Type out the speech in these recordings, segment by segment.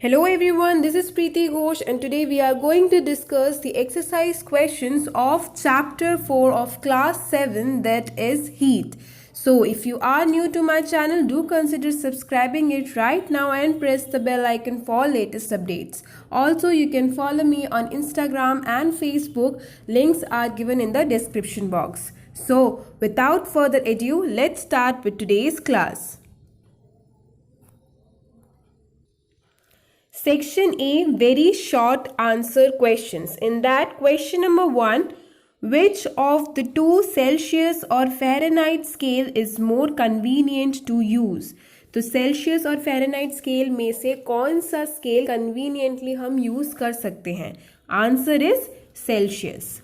Hello everyone, this is Preeti Ghosh and today we are going to discuss the exercise questions of chapter 4 of class 7, that is heat. So if you are new to my channel, do consider subscribing it right now and press the bell icon for latest updates. Also, you can follow me on Instagram and Facebook. Links are given in the description box. So without further ado, let's start with today's class. Section A, very short answer questions. In that, question number 1, which of the two Celsius or Fahrenheit scale is more convenient to use? तो Celsius और Fahrenheit scale में से कौन सा scale conveniently हम use कर सकते हैं? Answer is Celsius.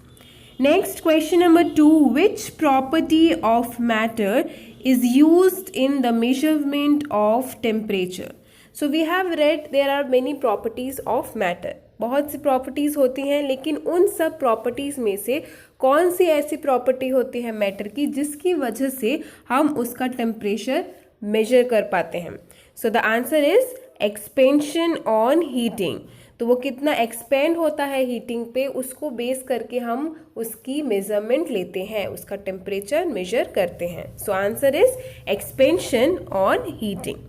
Next, question number 2, which property of matter is used in the measurement of temperature? So we have read there are many properties of matter. बहुत सी properties होती हैं, लेकिन उन सब प्रॉपर्टीज़ में से कौन सी ऐसी प्रॉपर्टी होती है मैटर की जिसकी वजह से हम उसका टेम्परेचर मेजर कर पाते हैं? सो the answer is expansion on heating. तो वो कितना एक्सपेंड होता है हीटिंग पे, उसको बेस करके हम उसकी मेजरमेंट लेते हैं, उसका टेम्परेचर मेजर करते हैं. So answer is expansion on heating.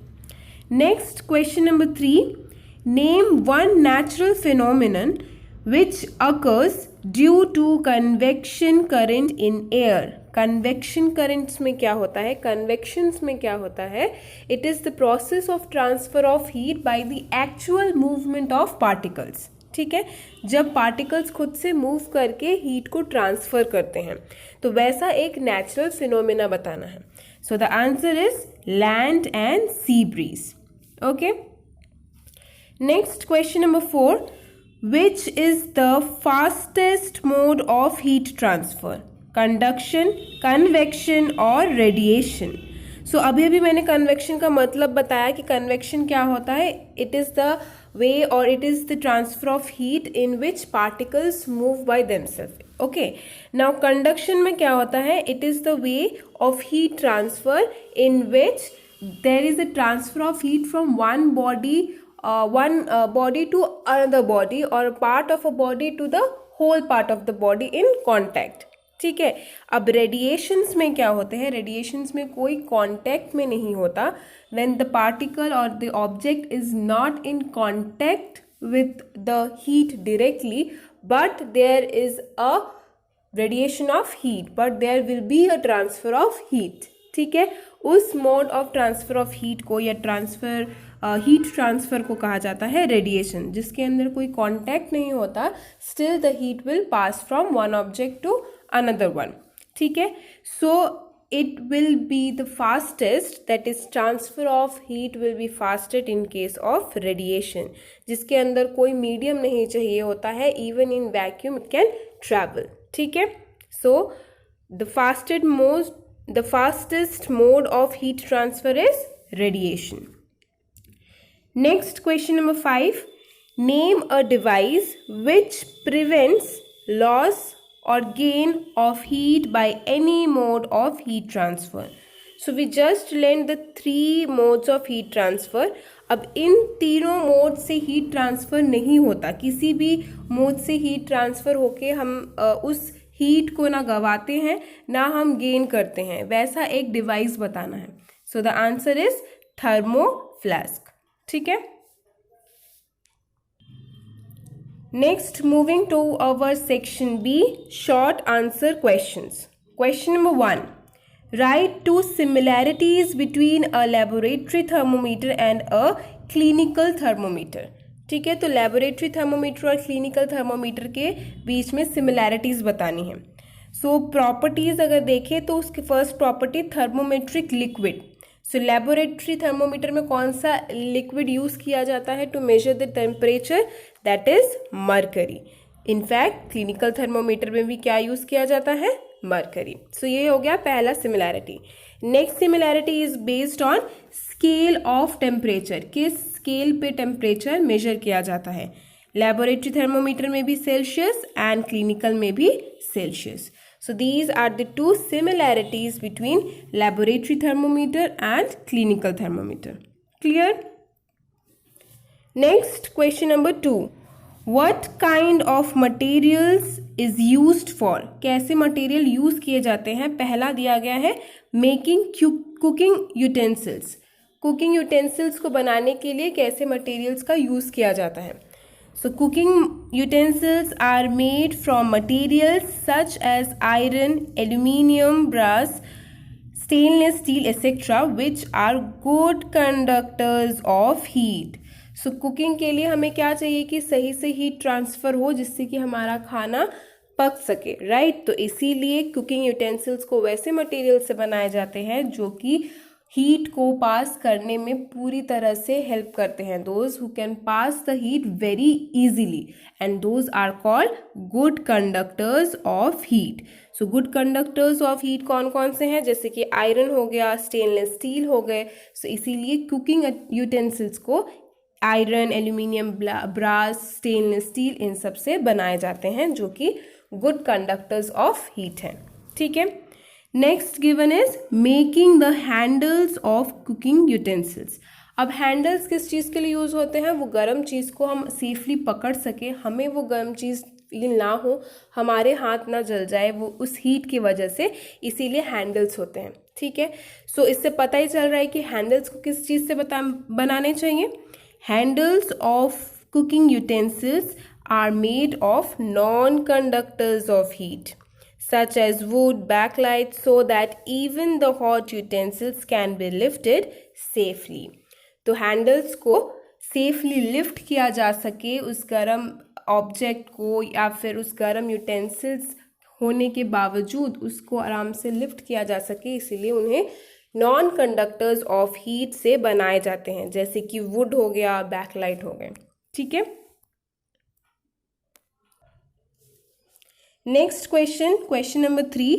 Next, question number 3, name one natural phenomenon which occurs due to convection current in air. Convection currents में क्या होता है? Convections में क्या होता है? It is the process of transfer of heat by the actual movement of particles. ठीक है, जब पार्टिकल्स खुद से मूव करके हीट को ट्रांसफर करते हैं, तो वैसा एक नेचुरल फिनोमेना बताना है. So the answer is land and sea breeze. Okay. Next, question number 4, which is the fastest mode of heat transfer? Conduction, convection और radiation. So अभी मैंने convection का मतलब बताया कि convection क्या होता है. It is the way or it is the transfer of heat in which particles move by themselves. Okay. Now conduction में क्या होता है? It is the way of heat transfer in which there is a transfer of heat from one body to another body or part of a body to the whole part of the body in contact. ठीक है. अब radiations में क्या होते हैं? Radiations में कोई contact में नहीं होता. when the particle or the object is not in contact with the heat directly, but there is a radiation of heat, but there will be a transfer of heat. ठीक है, उस mode of transfer of heat को या heat transfer को कहा जाता है radiation, जिसके अंदर कोई कांटेक्ट नहीं होता. Still the heat will pass from one object to another one. ठीक है, so it will be the fastest, that is transfer of heat will be fastest in case of radiation, जिसके अंदर कोई मीडियम नहीं चाहिए होता है. Even in vacuum it can travel. ठीक है, सो the fastest mode of heat transfer is radiation. Next, question number 5, name a device which prevents loss or gain of heat by any mode of heat transfer. So we just learned the 3 modes of heat transfer. अब इन तीनों mode से heat transfer नहीं होता. किसी भी mode से heat transfer होके हम उस हीट को ना गवाते हैं ना हम गेन करते हैं, वैसा एक डिवाइस बताना है. So the answer is thermo flask. ठीक है. Next, moving to our section B, short answer questions. Question number 1, write 2 similarities between a laboratory thermometer and a clinical thermometer. ठीक है, तो लेबोरेटरी थर्मोमीटर और क्लिनिकल थर्मोमीटर के बीच में similarities बतानी है. सो प्रॉपर्टीज़ अगर देखें तो उसकी first property thermometric liquid. So laboratory thermometer में कौन सा लिक्विड यूज़ किया जाता है to measure the temperature? That is mercury. In fact clinical thermometer में भी क्या यूज़ किया जाता है? मरकरी. सो ये हो गया पहला similarity. Next similarity is based on scale of temperature. किस स्केल पे टेम्परेचर मेजर किया जाता है? लेबोरेटरी थर्मोमीटर में भी सेल्सियस एंड क्लिनिकल में भी Celsius. So these are the 2 similarities between laboratory thermometer and clinical thermometer. Clear? Next question number 2, what kind of materials is used for, कैसे material use किए जाते हैं। पहला दिया गया है making cooking utensils, cooking utensils को बनाने के लिए कैसे मटेरियल्स का यूज किया जाता है। So cooking utensils are made from materials such as iron, aluminium, brass, stainless steel etc. which are good conductors of heat. So cooking के लिए हमें क्या चाहिए कि सही से हीट ट्रांसफ़र हो जिससे कि हमारा खाना पक सके, राइट। तो इसीलिए कुकिंग यूटेंसिल्स को वैसे मटेरियल से बनाए जाते हैं जो कि हीट को पास करने में पूरी तरह से हेल्प करते हैं, those who can pass the heat very easily, and those are called good conductors of heat. So good conductors of heat कौन कौन से हैं, जैसे कि आयरन हो गया, स्टेनलेस स्टील हो गए। सो इसीलिए कुकिंग यूटेंसिल्स को iron, aluminium, brass, stainless steel इन सब से बनाए जाते हैं जो कि गुड कंडक्टर्स ऑफ हीट हैं, ठीक है। Next given is making the handles of cooking utensils. अब हैंडल्स किस चीज़ के लिए यूज़ होते हैं, वो गर्म चीज़ को हम सेफली पकड़ सके, हमें वो गर्म चीज़ फील ना हो, हमारे हाथ ना जल जाए वो उस हीट की वजह से, इसीलिए हैंडल्स होते हैं, ठीक है। सो इससे पता ही चल रहा है कि हैंडल्स को किस चीज़ से बनाने चाहिए। Handles of cooking utensils are made of non conductors of heat such as wood, backlight, so that even the hot utensils can be lifted safely. तो हैंडल्स को सेफली लिफ्ट किया जा सके उस गर्म ऑब्जेक्ट को, या फिर उस गर्म यूटेंसिल्स होने के बावजूद उसको आराम से लिफ्ट किया जा सके, इसीलिए उन्हें नॉन कंडक्टर्स ऑफ हीट से बनाए जाते हैं, जैसे कि वुड हो गया, बैकलाइट हो गए, ठीक है। Next question, question number 3.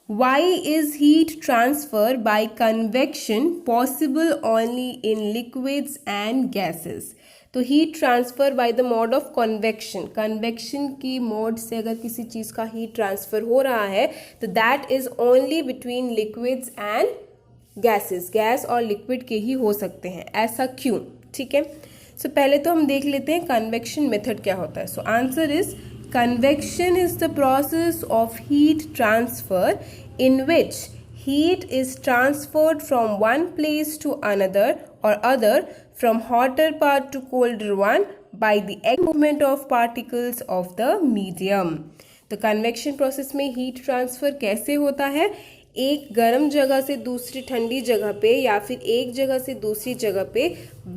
Why is heat transfer by convection possible only in liquids and gases? तो heat transfer by the mode of convection, convection की मोड से अगर किसी चीज़ का heat transfer हो रहा है तो that is only between liquids and gases, gas और liquid के ही हो सकते हैं। ऐसा क्यों, ठीक है। सो पहले तो हम देख लेते हैं convection method क्या होता है। So answer is convection is the process of heat transfer in which heat is transferred from one place to another or other, from hotter part to colder one, by the movement of particles of the medium. तो convection process में heat transfer कैसे होता है, एक गर्म जगह से दूसरी ठंडी जगह पे, या फिर एक जगह से दूसरी जगह पे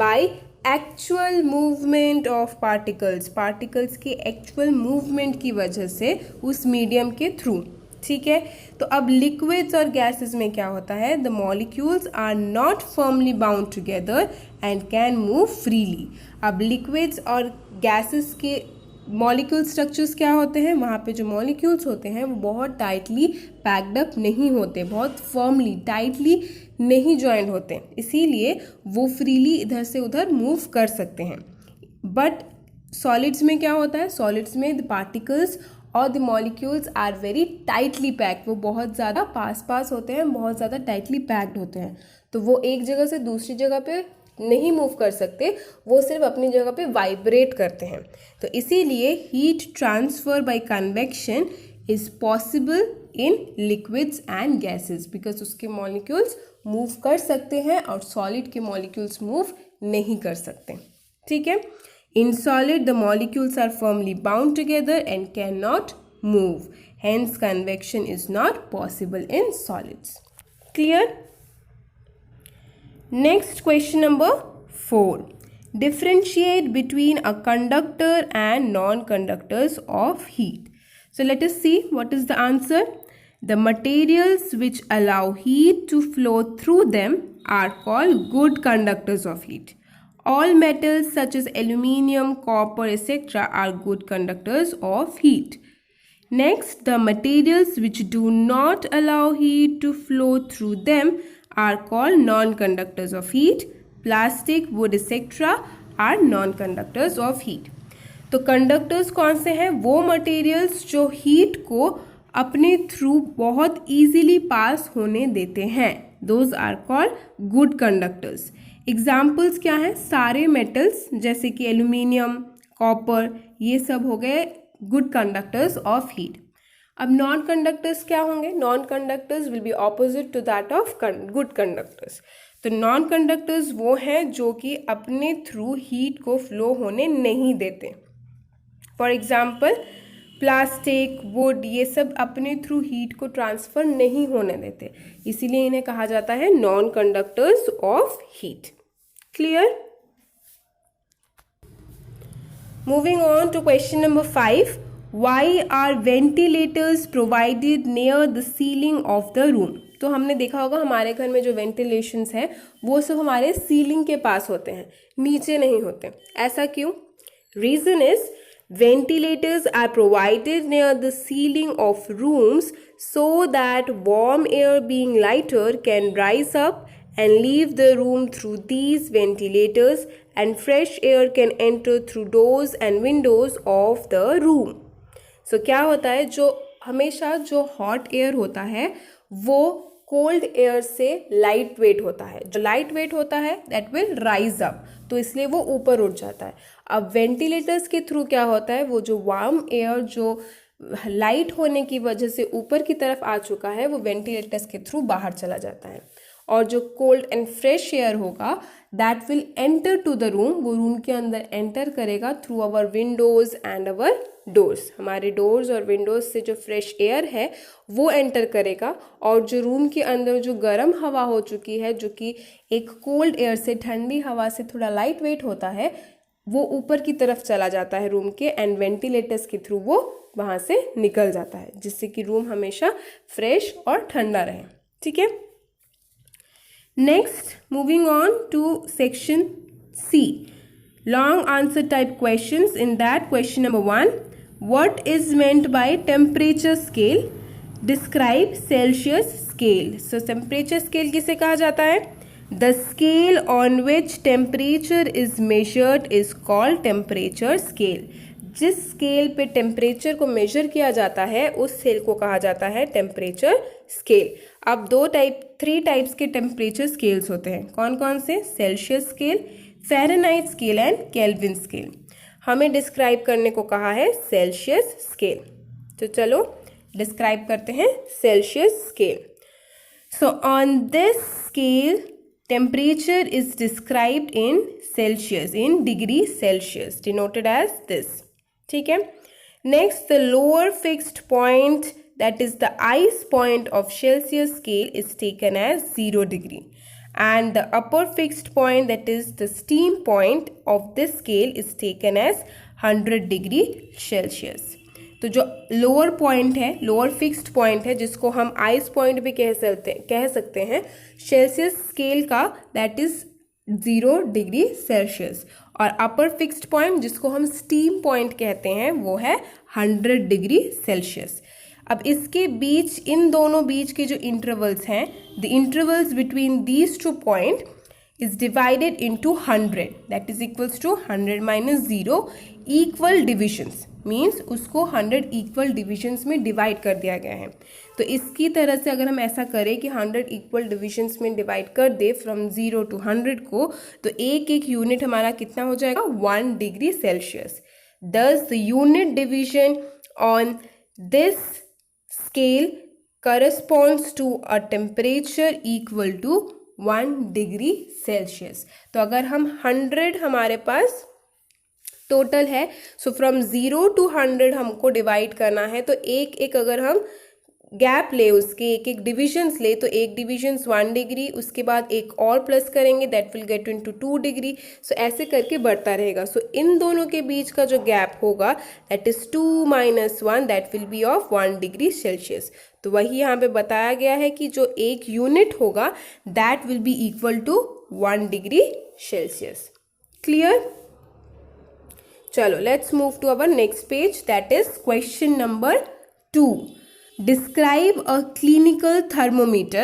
by actual movement of particles, particles के एक्चुअल मूवमेंट की वजह से उस मीडियम के थ्रू, ठीक है। तो अब लिक्विड्स और गैसेस में क्या होता है, the molecules are not firmly bound together and can move freely. अब लिक्विड्स और गैसेस के मॉलिक्यूल स्ट्रक्चर्स क्या होते हैं, वहाँ पे जो मॉलिक्यूल्स होते हैं वो बहुत टाइटली पैक्ड अप नहीं होते, बहुत फर्मली टाइटली नहीं ज्वाइंट होते, इसीलिए वो फ्रीली इधर से उधर मूव कर सकते हैं। बट सॉलिड्स में क्या होता है, सॉलिड्स में द पार्टिकल्स और the molecules are very tightly packed, वो बहुत ज़्यादा पास होते हैं, बहुत ज़्यादा टाइटली पैक्ड होते हैं, तो वो एक जगह से दूसरी जगह पे नहीं मूव कर सकते, वो सिर्फ अपनी जगह पे वाइब्रेट करते हैं। तो इसीलिए heat transfer by convection is possible in liquids and gases, because उसके मॉलिक्यूल्स मूव कर सकते हैं और सॉलिड के मॉलिक्यूल्स मूव नहीं कर सकते, ठीक है। In solid the molecules are firmly bound together and can not move, hence convection is not possible in solids. Clear. Next, question number 4. Differentiate between a conductor and non-conductors of heat. So let us see what is the answer. The materials which allow heat to flow through them are called good conductors of heat. All metals such as aluminium, copper, etc. are good conductors of heat. Next, the materials which do not allow heat to flow through them are called non-conductors of heat. Plastic, wood, etc. are non-conductors of heat. तो conductors कौन से हैं, वो materials जो heat को अपने through बहुत easily pass होने देते हैं, those are called good conductors. Examples क्या हैं? सारे मेटल्स जैसे कि एल्यूमिनियम, कॉपर, ये सब हो गए गुड कंडक्टर्स ऑफ हीट। अब नॉन कंडक्टर्स क्या होंगे? Non conductors will be opposite to that of good conductors. तो नॉन कंडक्टर्स वो हैं जो कि अपने थ्रू हीट को फ्लो होने नहीं देते। फॉर एग्जाम्पल प्लास्टिक, वुड, ये सब अपने थ्रू हीट को ट्रांसफर नहीं होने देते, इसीलिए इन्हें कहा जाता है non conductors of heat. Clear? Moving on to question number 5, why are ventilators provided near the ceiling of the room? तो हमने देखा होगा हमारे घर में जो वेंटिलेशंस हैं वो सब हमारे सीलिंग के पास होते हैं, नीचे नहीं होते। ऐसा क्यों? Reason is ventilators are provided near the ceiling of rooms so that warm air being lighter can rise up and leave the room through these ventilators and fresh air can enter through doors and windows of the room. So क्या होता है, जो हमेशा जो hot air होता है वो cold air से लाइट वेट होता है, जो लाइट वेट होता है दैट विल राइज अप, तो इसलिए वो ऊपर उठ जाता है। अब वेंटिलेटर्स के थ्रू क्या होता है, वो जो वार्म एयर जो लाइट होने की वजह से ऊपर की तरफ आ चुका है वो वेंटिलेटर्स के थ्रू बाहर चला जाता है, और जो कोल्ड एंड फ्रेश एयर होगा that will enter to the room, वो रूम के अंदर एंटर करेगा through our windows and our doors. हमारे डोर्स और विंडोज से जो फ्रेश एयर है वो एंटर करेगा, और जो रूम के अंदर जो गर्म हवा हो चुकी है, जो कि एक कोल्ड एयर से, ठंडी हवा से थोड़ा लाइट वेट होता है, वो ऊपर की तरफ चला जाता है रूम के, एंड वेंटिलेटर्स के थ्रू वो वहाँ से निकल जाता है, जिससे कि रूम हमेशा फ्रेश और ठंडा रहे। ठीक है, next moving on to section C, long answer type questions. In that, question number 1, what is meant by temperature scale? Describe Celsius scale. So temperature scale किसे कहा जाता है? The scale on which temperature is measured is called temperature scale. जिस scale पे temperature को major किया जाता है उस स्केल को कहा जाता है टेम्परेचर स्केल। अब 3 टाइप्स के टेम्परेचर स्केल्स होते हैं। कौन कौन से? Celsius scale, Fahrenheit scale and kelvin scale. हमें डिस्क्राइब करने को कहा है सेल्सियस स्केल, तो चलो डिस्क्राइब करते हैं Celsius scale. So on this scale temperature is described in Celsius, in degree Celsius, denoted as this. ठीक है, next the lower fixed point that is the ice point of Celsius scale is taken as 0 degree, and the upper fixed point that is the steam point of this scale is taken as 100 degree Celsius. तो जो lower point है, lower fixed point है, जिसको हम ice point भी कह सकते हैं सेल्सियस स्केल का, दैट इज 0 डिग्री सेल्सियस, और अपर फिक्स्ड पॉइंट जिसको हम स्टीम पॉइंट कहते हैं वो है 100 डिग्री सेल्सियस। अब इसके बीच, इन दोनों बीच के जो इंटरवल्स हैं, the intervals between these 2 point is divided into 100, that is equals to 100 minus 0 equal divisions, means उसको 100 इक्वल डिविजन्स में डिवाइड कर दिया गया है। तो इसकी तरह से अगर हम ऐसा करें कि 100 इक्वल डिविजन्स में डिवाइड कर दे फ्रॉम 0 to 100 को, तो एक एक यूनिट हमारा कितना हो जाएगा? 1 डिग्री सेल्सियस। दस the unit division on this scale corresponds to a temperature equal to 1 degree Celsius. तो अगर हम 100 हमारे पास टोटल है, सो फ्रॉम 0 to 100 हमको डिवाइड करना है, तो एक एक अगर हम गैप ले, उसके एक एक डिविजन्स ले, तो एक डिविजन्स 1 डिग्री, उसके बाद एक और प्लस करेंगे that will get into 2 degree, so ऐसे करके बढ़ता रहेगा। सो इन दोनों के बीच का जो गैप होगा that is 2 minus 1, that will B of 1 degree Celsius. तो वही यहाँ पे बताया गया है कि जो एक यूनिट होगा that will be equal to 1 degree Celsius. Clear? चलो let's move to our next page, that is question number 2। Describe a clinical thermometer.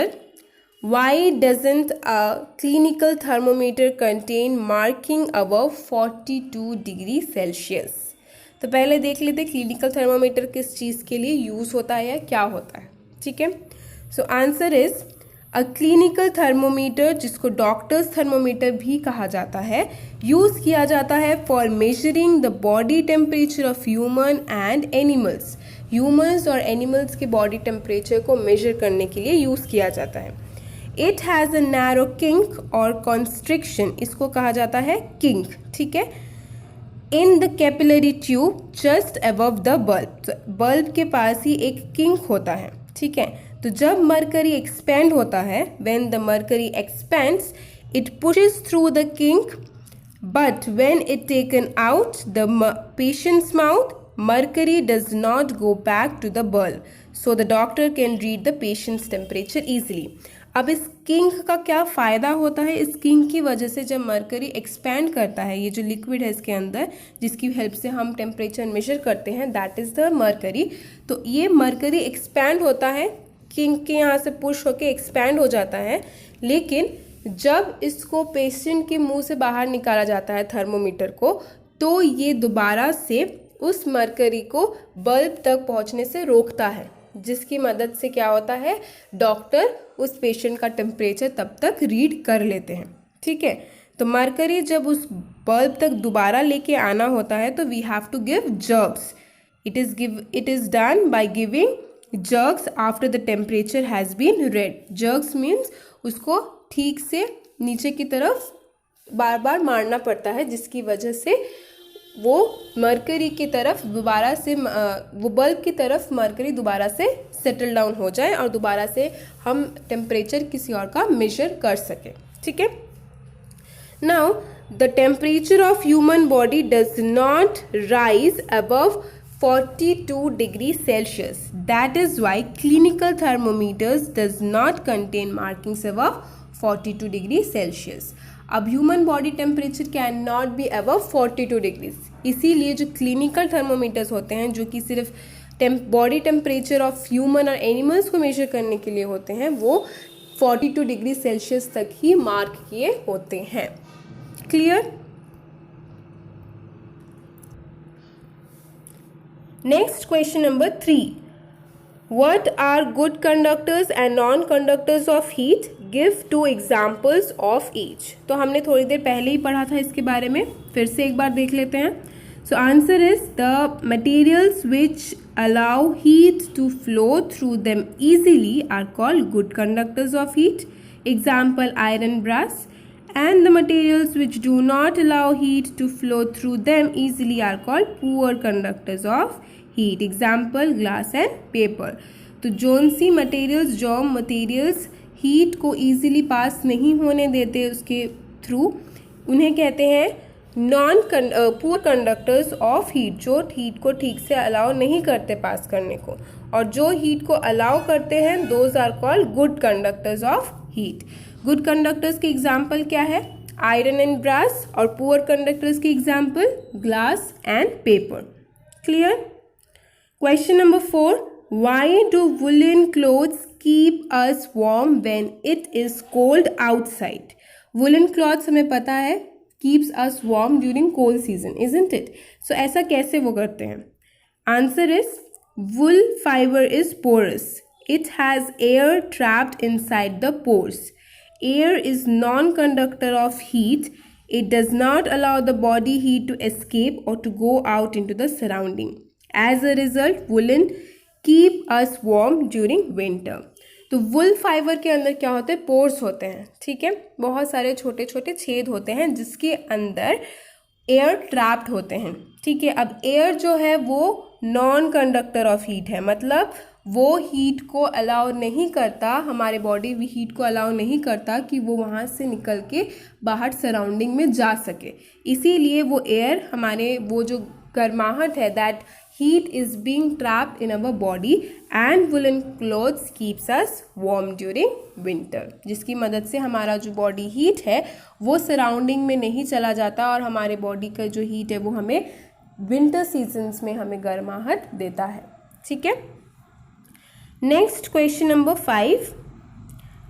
Why doesn't a clinical thermometer contain marking above 42 degree Celsius? तो पहले देख लेते clinical thermometer किस चीज़ के लिए use होता है या क्या होता है। ठीक है, so answer is a clinical thermometer, जिसको डॉक्टर्स थर्मोमीटर भी कहा जाता है, यूज़ किया जाता है for measuring the body temperature of human and animals. Humans और एनिमल्स के बॉडी टेम्परेचर को मेजर करने के लिए यूज़ किया जाता है। It has a narrow kink और कॉन्स्ट्रिक्शन, इसको कहा जाता है किंक, ठीक है। In the capillary tube just above the bulb, bulb के पास ही एक किंक होता है, ठीक है। तो जब मरकरी एक्सपेंड होता है, when the mercury expends it pushes through the kink, but when it taken out the patients mouth, mercury does not go back to the bulb, so the doctor can read the patient's temperature easily. अब इस kink का क्या फ़ायदा होता है? इस kink की वजह से जब मरकरी एक्सपैंड करता है, ये जो लिक्विड है इसके अंदर जिसकी हेल्प से हम टेम्परेचर मेजर करते हैं, दैट इज़ द मरकरी। तो ये मरकरी एक्सपैंड होता है, किंक के यहाँ से पुश होके एक्सपैंड हो जाता है, लेकिन जब इसको पेशेंट के मुंह से बाहर निकाला जाता है थर्मोमीटर को, तो ये दोबारा से उस मरकरी को बल्ब तक पहुंचने से रोकता है, जिसकी मदद से क्या होता है, डॉक्टर उस पेशेंट का टेम्परेचर तब तक रीड कर लेते हैं, ठीक है। तो मरकरी जब उस बल्ब तक दोबारा लेके आना होता है, तो we have to give jerks. It is done by giving jerks after the temperature has been read. Jerks means उसको ठीक से नीचे की तरफ बार बार मारना पड़ता है, जिसकी वजह से वो मरकरी की तरफ दोबारा से, वो बल्ब की तरफ मरकरी दोबारा से सेटल डाउन हो जाए और दोबारा से हम टेम्परेचर किसी और का मेजर कर सकें, ठीक है। Now the temperature of human body does not rise above 42 degree Celsius, that is why clinical thermometers does not contain markings above 42 degree Celsius. अब human body temperature can not be above 42 degrees, इसीलिए जो clinical thermometers होते हैं, जो कि सिर्फ body temperature of human और animals को मेजर करने के लिए होते हैं, वो 42 डिग्री सेल्सियस तक ही मार्क किए होते हैं। Clear? Next question number 3, What are good conductors and non-conductors of heat? Give 2 examples of each. तो हमने थोड़ी देर पहले ही पढ़ा था इसके बारे में, फिर से एक बार देख लेते हैं। So answer is the materials which allow heat to flow through them easily are called good conductors of heat. Example, iron, brass. And the materials which do not allow heat to flow through them easily are called poor conductors of heat. Example, glass and paper. तो zone सी materials, जो materials heat को easily पास नहीं होने देते उसके through, उन्हें कहते हैं पुअर कंडक्टर्स ऑफ हीट, जो हीट को ठीक से अलाउ नहीं करते पास करने को, और जो हीट को अलाउ करते हैं those are called good conductors of heat. Good conductors के एग्जाम्पल क्या है? आयरन एंड ब्रास, और पुअर कंडक्टर्स के example glass and paper. Clear? Question number 4, why do woolen clothes keep us warm when it is cold outside? Woolen clothes हमें पता है keeps us warm during cold season, isn't it? So ऐसा कैसे वो करते हैं? Answer is wool fiber is porous. It has air trapped inside the pores. Air is non-conductor of heat. It does not allow the body heat to escape or to go out into the surrounding. As a result, woolen keep us warm during winter. तो वुल fibre के अंदर क्या होते हैं? Pores होते हैं, ठीक है। बहुत सारे छोटे छोटे छेद होते हैं जिसके अंदर एयर ट्रैप्ड होते हैं, ठीक है। अब एयर जो है वो नॉन कंडक्टर ऑफ हीट है, मतलब वो हीट को अलाउ नहीं करता, हमारे बॉडी भी हीट को अलाउ नहीं करता कि वो वहाँ से निकल के बाहर सराउंडिंग में जा सके। इसीलिए वो एयर, हमारे वो जो गर्माहट है, that heat is being trapped in our body and woolen clothes keeps us warm during winter, जिसकी मदद से हमारा जो बॉडी हीट है वो सराउंडिंग में नहीं चला जाता और हमारे बॉडी का जो हीट है वो हमें विंटर सीजन्स में हमें गर्माहट देता है, ठीक है। Next question number 5,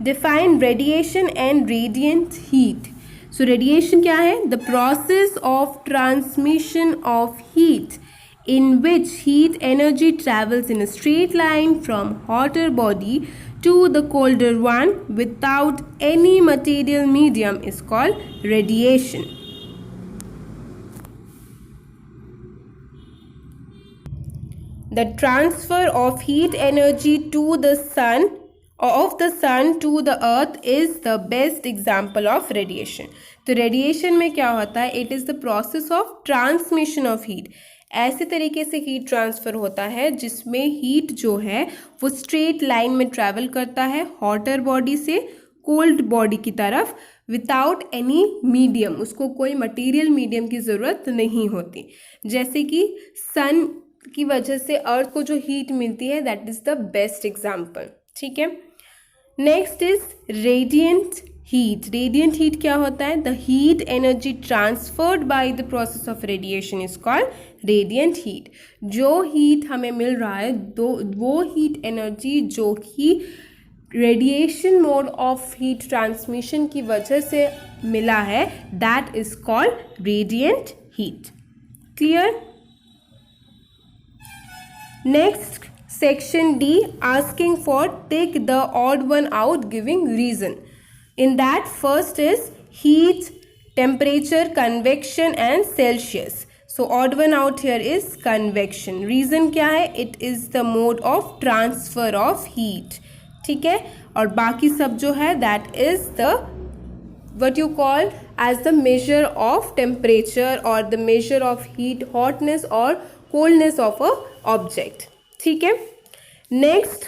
define radiation and radiant heat. So radiation क्या है? The process of transmission of heat in which heat energy travels in a straight line from hotter body to the colder one without any material medium is called radiation. The transfer of heat energy to the sun or of the sun to the earth is the best example of radiation. तो radiation में क्या होता है? It is the process of transmission of heat. ऐसे तरीके से heat transfer होता है जिसमें हीट जो है वो स्ट्रेट लाइन में ट्रैवल करता है हॉटर बॉडी से कोल्ड बॉडी की तरफ विदाउट एनी मीडियम. उसको कोई मटेरियल मीडियम की ज़रूरत नहीं होती. जैसे कि सन की वजह से अर्थ को जो हीट मिलती है, that is the best example. ठीक है. Next is radiant heat. Radiant heat क्या होता है? The heat energy transferred by the process of radiation is called radiant heat. जो हीट हमें मिल रहा है वो हीट एनर्जी जो कि radiation mode of heat transmission की वजह से मिला है, that is called radiant heat. Clear? Next, section D, asking for take the odd one out, giving reason. In that, first is heat, temperature, convection and Celsius. So odd one out here is convection. Reason क्या है? It is the mode of transfer of heat. ठीक है. और बाकी सब जो है that is the what you call as the measure of temperature or the measure of heat, hotness or coldness of a object. ठीक है. Next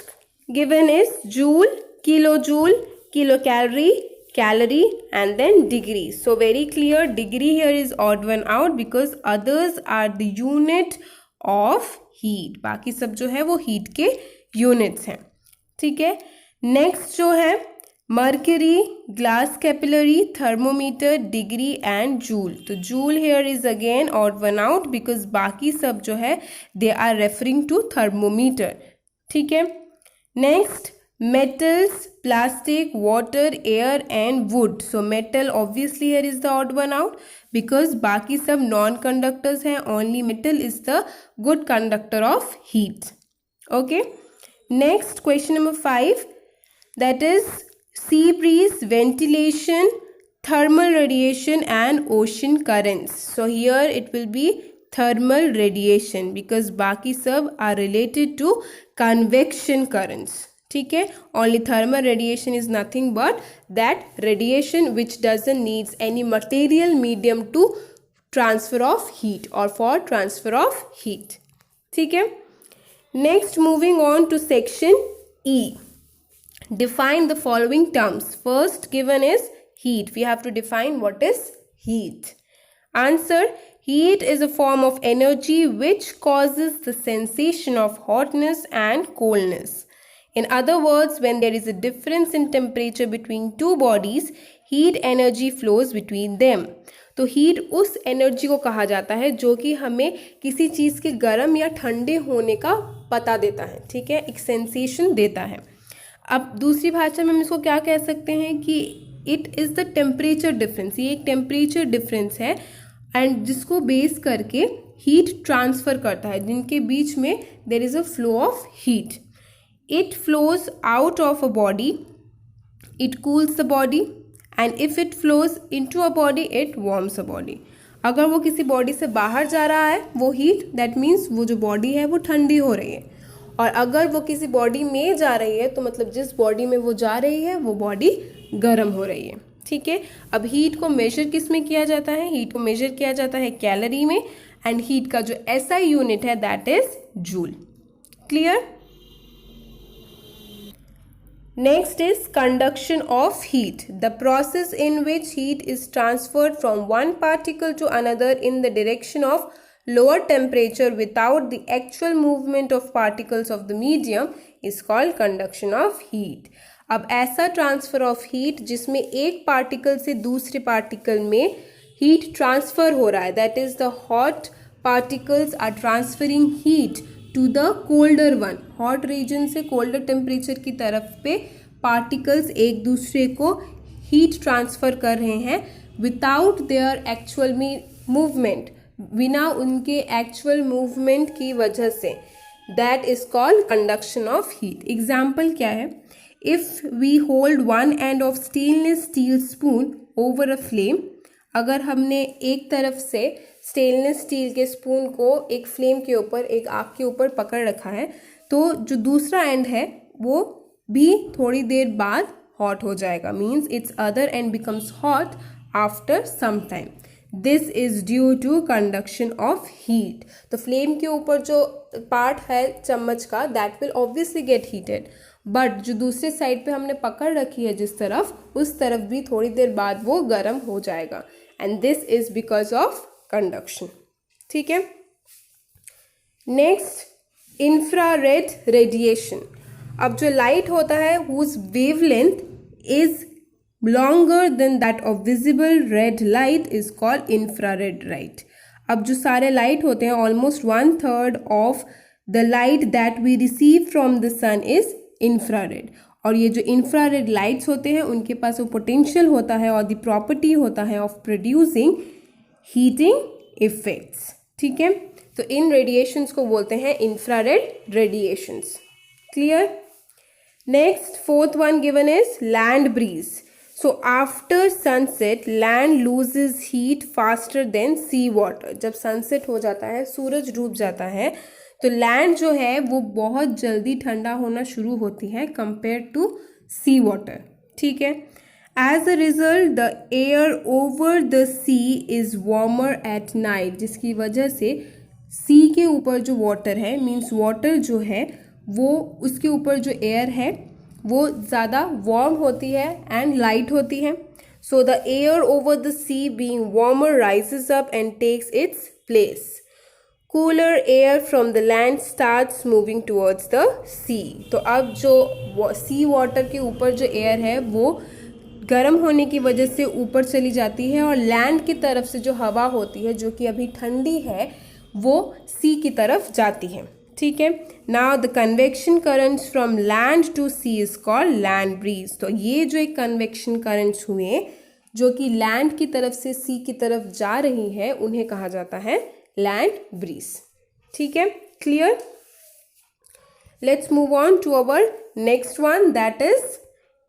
given is joule, kilo joule, kilo calorie, calorie and then degree. So very clear, degree here is odd one out because others are the unit of heat. बाकी सब जो है वो heat के units हैं. ठीक है. नेक्स्ट जो है mercury, glass capillary, thermometer, degree and joule. तो joule here is again odd one out because बाकी सब जो है they are referring to thermometer. ठीक है. Next metals, plastic, water, air and wood. So metal obviously here is the odd one out because बाकी सब non conductors हैं. Only metal is the good conductor of heat. Okay. Next question number 5, that is sea breeze, ventilation, thermal radiation and ocean currents. So here it will be thermal radiation because बाकी सब are related to convection currents. ठीक है. Only thermal radiation is nothing but that radiation which doesn't needs any material medium to transfer of heat or for transfer of heat. ठीक है. Next, moving on to section E. Define the following terms. First given is heat. We have to define what is heat. Answer: heat is a form of energy which causes the sensation of hotness and coldness. In other words, when there is a difference in temperature between two bodies, heat energy flows between them. तो heat उस energy को कहा जाता है जो कि हमें किसी चीज़ के गर्म या ठंडे होने का पता देता है. ठीक है. एक सेंसेशन देता है. अब दूसरी भाषा में हम इसको क्या कह सकते हैं कि it is the temperature difference. ये एक टेम्परेचर डिफरेंस है एंड जिसको बेस करके हीट ट्रांसफ़र करता है, जिनके बीच में there is a flow of heat. It flows out of a body, it cools the body and if it flows into a body it warms a body. अगर वो किसी body से बाहर जा रहा है वो हीट, दैट मीन्स वो जो बॉडी है वो ठंडी हो रही है. और अगर वो किसी बॉडी में जा रही है तो मतलब जिस बॉडी में वो जा रही है वो बॉडी गर्म हो रही है. ठीक है. अब हीट को मेजर किस में किया जाता है? हीट को मेजर किया जाता है कैलोरी में एंड हीट का जो एसआई यूनिट है that is joule. Clear? Next is conduction of heat. The process in which heat is transferred from one particle to another in the direction of lower temperature without the actual movement of particles of the medium is called conduction of heat. अब ऐसा transfer of heat जिसमें एक particle से दूसरे particle में heat transfer हो रहा है, that is the hot particles are transferring heat to the colder one. Hot region से कोल्डर टेम्परेचर की तरफ पे पार्टिकल्स एक दूसरे को हीट ट्रांसफ़र कर रहे हैं विदाउट देयर एक्चुअल मूवमेंट, बिना उनके एक्चुअल मूवमेंट की वजह से. That is called conduction of heat. Example क्या है? If we hold one end of stainless steel spoon over a flame, अगर हमने एक तरफ से स्टेनलेस स्टील के स्पून को एक फ्लेम के ऊपर, एक आग के ऊपर पकड़ रखा है, तो जो दूसरा एंड है वो भी थोड़ी देर बाद हॉट हो जाएगा, means its other end becomes hot after some time. This is due to conduction of heat. तो फ्लेम के ऊपर जो पार्ट है चम्मच का, that will obviously get heated, but जो दूसरे साइड पे हमने पकड़ रखी है जिस तरफ, उस तरफ भी थोड़ी देर बाद वो गर्म हो जाएगा. And this is because of conduction. ठीक है. Next, infrared radiation. अब जो लाइट होता है whose wavelength is longer than that of visible red light is called infrared light. अब जो सारे लाइट होते हैं, almost 1/3 of the light that we receive from the sun is infrared. और ये जो इंफ्रारेड लाइट्स होते हैं उनके पास वो पोटेंशियल होता है और द प्रॉपर्टी होता है ऑफ प्रोड्यूसिंग हीटिंग इफेक्ट्स. ठीक है. तो इन रेडिएशंस को बोलते हैं infrared radiations. Clear. Next, fourth one given is land breeze. So after sunset, land loses heat faster than sea water. जब sunset हो जाता है, सूरज डूब जाता है, तो land जो है वो बहुत जल्दी ठंडा होना शुरू होती है compared to sea water. ठीक है. As a result, the air over the sea is warmer at night. जिसकी वजह से sea के ऊपर जो water है, means water जो है वो, उसके ऊपर जो एयर है वो ज़्यादा वार्म होती है एंड लाइट होती है. So the air over the sea being warmer rises up and takes its place. Cooler air from the land starts moving towards the sea. तो अब जो सी वाटर के ऊपर जो एयर है वो गर्म होने की वजह से ऊपर चली जाती है और लैंड की तरफ से जो हवा होती है जो कि अभी ठंडी है वो सी की तरफ जाती है. ठीक है. Now the convection currents from land to sea is called land breeze. तो ये जो एक कन्वेक्शन करंट्स हुए जो कि लैंड की तरफ से सी की तरफ जा रही है, उन्हें कहा जाता है लैंड ब्रीज. ठीक है. Clear. Let's move on to our next one, that is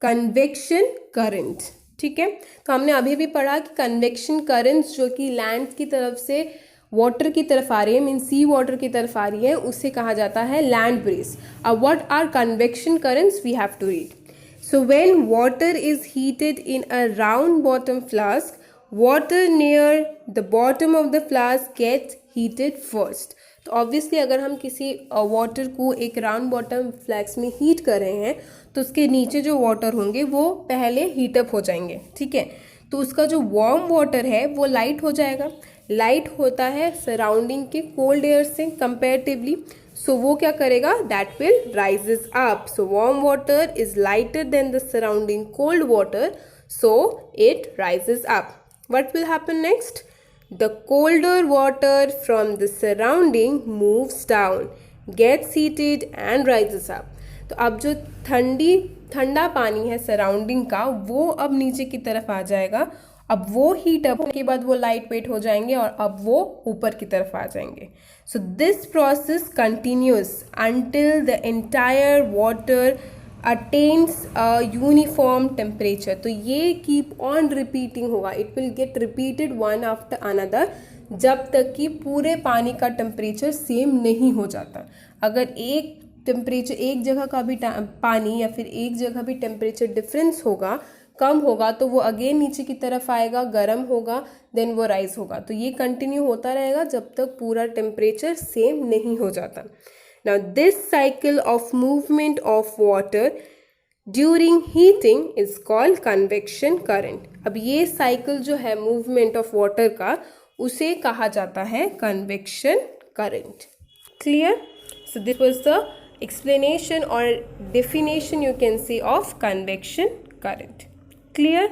convection current. ठीक है. तो हमने अभी भी पढ़ा कि कन्वेक्शन करंट्स जो कि लैंड की तरफ से वाटर की तरफ आ रही है, मीन सी वाटर की तरफ आ रही है, उसे कहा जाता है लैंड ब्रीज. अब what are convection currents we have to read. So when water is heated in a round bottom flask, water near the bottom of the flask gets heated first. तो ऑब्वियसली अगर हम किसी water को एक round bottom flask में heat कर रहे हैं तो उसके नीचे जो वाटर होंगे वो पहले हीटअप हो जाएंगे. ठीक है. तो उसका जो वार्म वाटर है वो लाइट हो जाएगा. लाइट होता है सराउंडिंग के कोल्ड एयर से कंपेरेटिवली, सो वो क्या करेगा, that will rises up. So warm water is lighter than the surrounding cold water, so it rises up. What will happen next, the colder water from the surrounding moves down, gets heated and rises up. तो अब जो ठंडा पानी है surrounding का वो अब नीचे की तरफ आ जाएगा. अब वो हीट अप होने के बाद वो लाइट वेट हो जाएंगे और अब वो ऊपर की तरफ आ जाएंगे. So this process continuous until the entire water attains a uniform temperature. तो ये कीप ऑन रिपीटिंग होगा, it will get repeated one after another जब तक कि पूरे पानी का टेम्परेचर सेम नहीं हो जाता. अगर एक टेम्परेचर, एक जगह का भी पानी या फिर एक जगह भी टेम्परेचर डिफरेंस होगा, कम होगा, तो वो अगेन नीचे की तरफ आएगा, गर्म होगा, देन वो राइज होगा. तो ये कंटिन्यू होता रहेगा जब तक पूरा टेम्परेचर सेम नहीं हो जाता. Now this cycle of movement of water during heating is called convection current. अब ये साइकिल जो है मूवमेंट ऑफ वाटर का, उसे कहा जाता है convection current. Clear. So this was the explanation or definition you can say of convection current. Clear?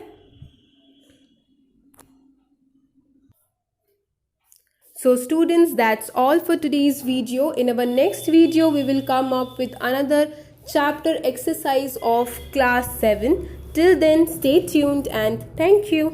So students, that's all for today's video. In our next video we will come up with another chapter exercise of class 7. Till then, stay tuned and thank you.